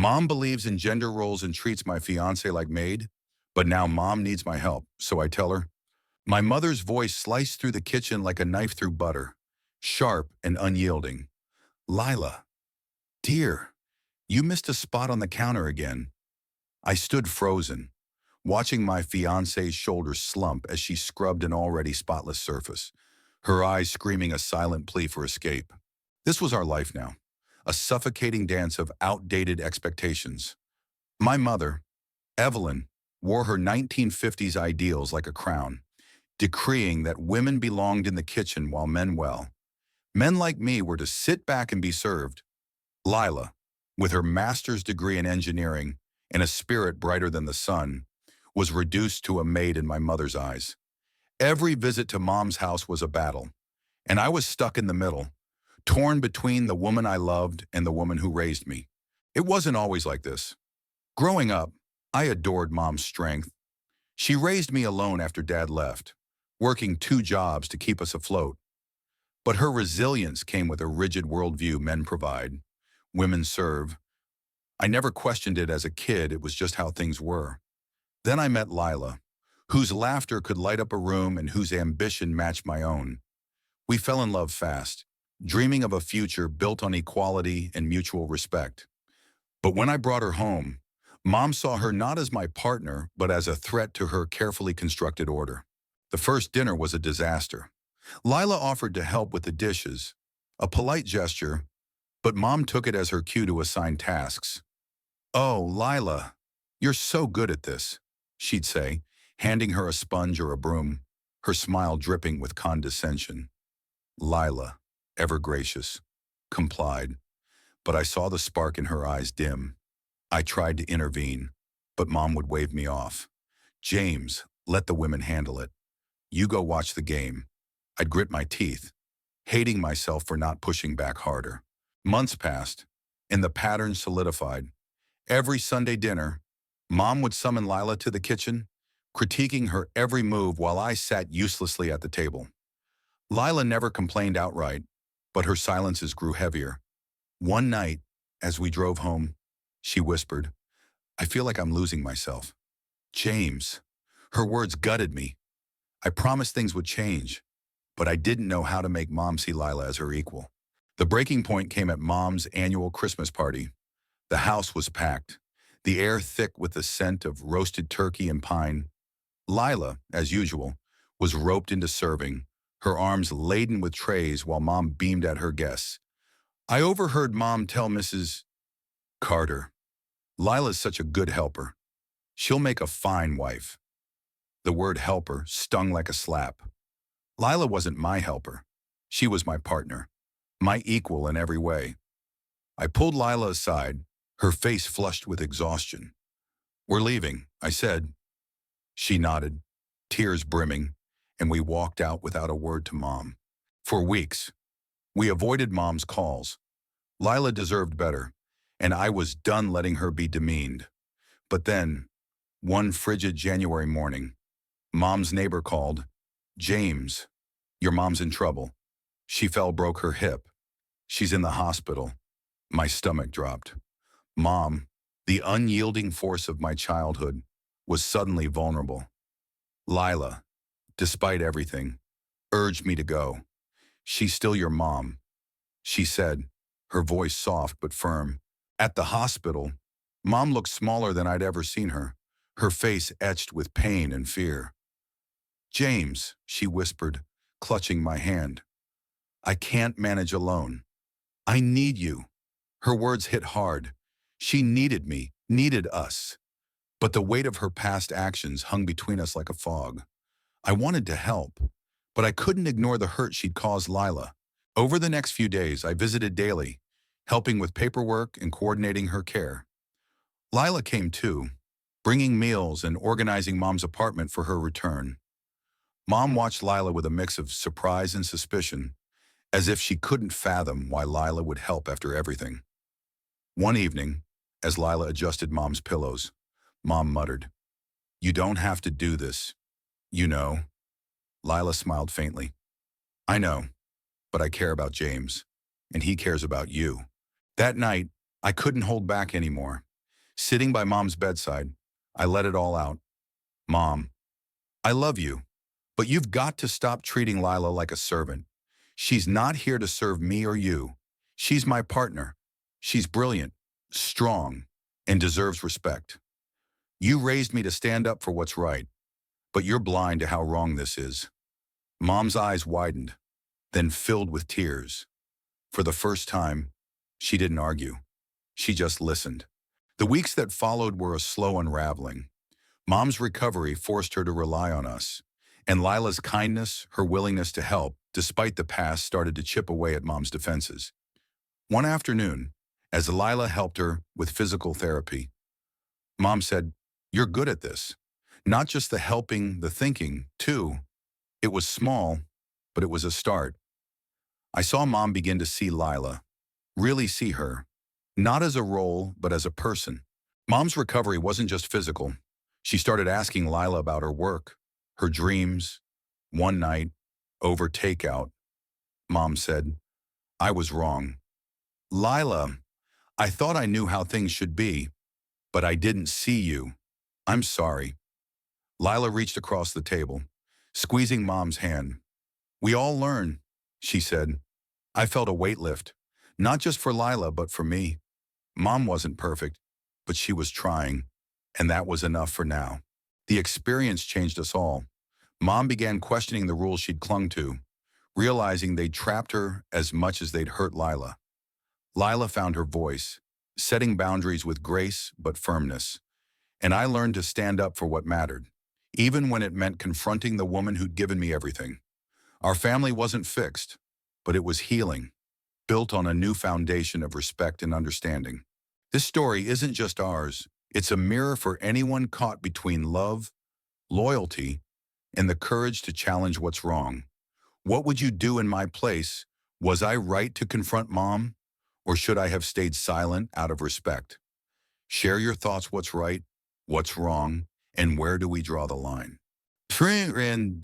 Mom believes in gender roles and treats my fiance like maid, but now mom needs my help, so I tell her. My mother's voice sliced through the kitchen like a knife through butter, sharp and unyielding. Lila, dear, you missed a spot on the counter again. I stood frozen, watching my fiance's shoulders slump as she scrubbed an already spotless surface, her eyes screaming a silent plea for escape. This was our life now, a suffocating dance of outdated expectations. My mother, Evelyn, wore her 1950s ideals like a crown, decreeing that women belonged in the kitchen while men like me were to sit back and be served. Lila, with her master's degree in engineering and a spirit brighter than the sun, was reduced to a maid in my mother's eyes. Every visit to mom's house was a battle, and I was stuck in the middle, torn between the woman I loved and the woman who raised me. It wasn't always like this. Growing up, I adored mom's strength. She raised me alone after dad left, working 2 jobs to keep us afloat. But her resilience came with a rigid worldview men provide, women serve. I never questioned it as a kid, it was just how things were. Then I met Lila, whose laughter could light up a room and whose ambition matched my own. We fell in love fast, dreaming of a future built on equality and mutual respect. But when I brought her home, Mom saw her not as my partner, but as a threat to her carefully constructed order. The first dinner was a disaster. Lila offered to help with the dishes, a polite gesture, but Mom took it as her cue to assign tasks. "Oh, Lila, you're so good at this," she'd say, handing her a sponge or a broom, her smile dripping with condescension. Lila, ever gracious, complied, but I saw the spark in her eyes dim. I tried to intervene, but Mom would wave me off. "James, let the women handle it. You go watch the game." I'd grit my teeth, hating myself for not pushing back harder. Months passed, and the pattern solidified. Every Sunday dinner, Mom would summon Lila to the kitchen, critiquing her every move while I sat uselessly at the table. Lila never complained outright, but her silences grew heavier. One night, as we drove home, she whispered, "I feel like I'm losing myself." James. Her words gutted me. I promised things would change, but I didn't know how to make Mom see Lila as her equal. The breaking point came at Mom's annual Christmas party. The house was packed, the air thick with the scent of roasted turkey and pine. Lila, as usual, was roped into serving, her arms laden with trays while Mom beamed at her guests. I overheard Mom tell Mrs. Carter, "Lila's such a good helper. She'll make a fine wife." The word helper stung like a slap. Lila wasn't my helper. She was my partner, my equal in every way. I pulled Lila aside, her face flushed with exhaustion. "We're leaving," I said. She nodded, tears brimming, and we walked out without a word to Mom. For weeks, we avoided Mom's calls. Lila deserved better, and I was done letting her be demeaned. But then, one frigid January morning, Mom's neighbor called. "James, your mom's in trouble. She broke her hip. She's in the hospital." My stomach dropped. Mom, the unyielding force of my childhood, was suddenly vulnerable. Lila, despite everything, urged me to go. "She's still your mom," she said, her voice soft but firm. At the hospital, Mom looked smaller than I'd ever seen her, her face etched with pain and fear. "James," she whispered, clutching my hand, "I can't manage alone. I need you." Her words hit hard. She needed me, needed us. But the weight of her past actions hung between us like a fog. I wanted to help, but I couldn't ignore the hurt she'd caused Lila. Over the next few days, I visited daily, helping with paperwork and coordinating her care. Lila came too, bringing meals and organizing Mom's apartment for her return. Mom watched Lila with a mix of surprise and suspicion, as if she couldn't fathom why Lila would help after everything. One evening, as Lila adjusted Mom's pillows, Mom muttered, "You don't have to do this, you know." Lila smiled faintly. "I know, but I care about James, and he cares about you." That night, I couldn't hold back anymore. Sitting by Mom's bedside, I let it all out. Mom, I love you, but you've got to stop treating Lila like a servant. She's not here to serve me or you. She's my partner. She's brilliant, strong, and deserves respect. You raised me to stand up for what's right, but you're blind to how wrong this is. Mom's eyes widened, then filled with tears. For the first time, she didn't argue. She just listened. The weeks that followed were a slow unraveling. Mom's recovery forced her to rely on us, and Lila's kindness, her willingness to help, despite the past, started to chip away at Mom's defenses. One afternoon, as Lila helped her with physical therapy, Mom said, "You're good at this. Not just the helping, the thinking, too." It was small, but it was a start. I saw Mom begin to see Lila, really see her, not as a role, but as a person. Mom's recovery wasn't just physical. She started asking Lila about her work, her dreams. One night, over takeout, Mom said, "I was wrong. Lila, I thought I knew how things should be, but I didn't see you. I'm sorry." Lila reached across the table, squeezing Mom's hand. "We all learn," she said. I felt a weight lift, not just for Lila, but for me. Mom wasn't perfect, but she was trying, and that was enough for now. The experience changed us all. Mom began questioning the rules she'd clung to, realizing they'd trapped her as much as they'd hurt Lila. Lila found her voice, setting boundaries with grace but firmness, and I learned to stand up for what mattered, even when it meant confronting the woman who'd given me everything. Our family wasn't fixed, but it was healing, built on a new foundation of respect and understanding. This story isn't just ours. It's a mirror for anyone caught between love, loyalty, and the courage to challenge what's wrong. What would you do in my place? Was I right to confront Mom, or should I have stayed silent out of respect? Share your thoughts. What's right, what's wrong, and where do we draw the line? And